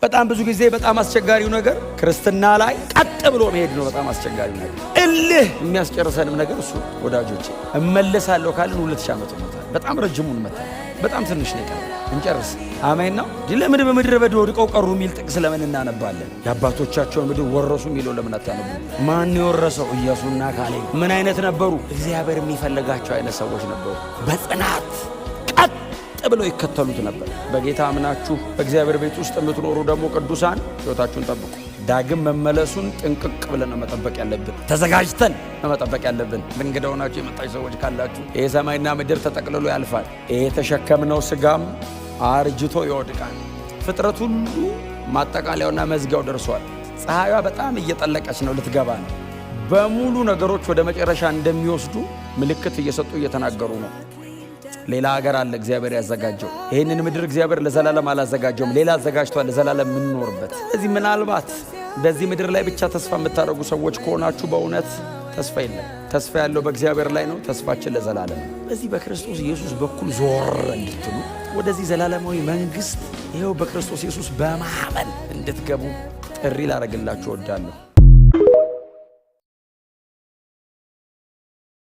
በጣም ብዙ ጊዜ በጣም አስቸጋሪው ነገር ክርስትና ላይ ቀጥ ብሎ መሄድ ነው። በጣም አስቸጋሪው ነገር እልህ የሚያስጨርሰንም ነገር እሱ ወዳጆቼ። እመለሳለሁ ካልን 2000 ዓመት ሆኖታል። በጣም ረጅሙን መጣ። በጣም ትንሽ ነው የቀረው እንጨርስ። አሜን ነው። ለምን በምድረ በዳ ወድቀው ቀሩ የሚል ጥቅስ ለምን እናነባለን? የአባቶቻቸውን ምድር ወረሱ የሚለው ለምን አታነቡ? ማን የወረሰው? ኢያሱና ካሌብ ምን አይነት ነበሩ? እግዚአብሔር የሚፈልጋቸው አይነት ሰዎች ነበሩ። በጽናት ቀጥ ብለው ይከተሉት ነበር። በጌታ አምናችሁ በእግዚአብሔር ቤት ውስጥ የምትኖሩ ደግሞ ቅዱሳን ሕይወታችሁን ጠብቁ። ዳግም መመለሱን ጥንቅቅ ብለን መጠበቅ ያለብን፣ ተዘጋጅተን መጠበቅ ያለብን። እንግዳ ሆናችሁ የመጣችሁ ሰዎች ካላችሁ ይሄ ሰማይና ምድር ተጠቅልሎ ያልፋል። ይሄ የተሸከምነው ስጋም አርጅቶ ይወድቃል። ፍጥረት ሁሉ ማጠቃለያውና መዝጊያው ደርሷል። ፀሐይዋ በጣም እየጠለቀች ነው፣ ልትገባ ነው። በሙሉ ነገሮች ወደ መጨረሻ እንደሚወስዱ ምልክት እየሰጡ እየተናገሩ ነው። ሌላ ሀገር አለ እግዚአብሔር ያዘጋጀው። ይህንን ምድር እግዚአብሔር ለዘላለም አላዘጋጀውም፣ ሌላ አዘጋጅቷል ለዘላለም የምንኖርበት። ስለዚህ ምናልባት በዚህ ምድር ላይ ብቻ ተስፋ የምታደርጉ ሰዎች ከሆናችሁ በእውነት ተስፋ የለም። ተስፋ ያለው በእግዚአብሔር ላይ ነው። ተስፋችን ለዘላለም ነው። በዚህ በክርስቶስ ኢየሱስ በኩል ዞር እንድትሉ ወደዚህ ዘላለማዊ መንግሥት ይኸው በክርስቶስ ኢየሱስ በማመን እንድትገቡ ጥሪ ላደርግላችሁ እወዳለሁ።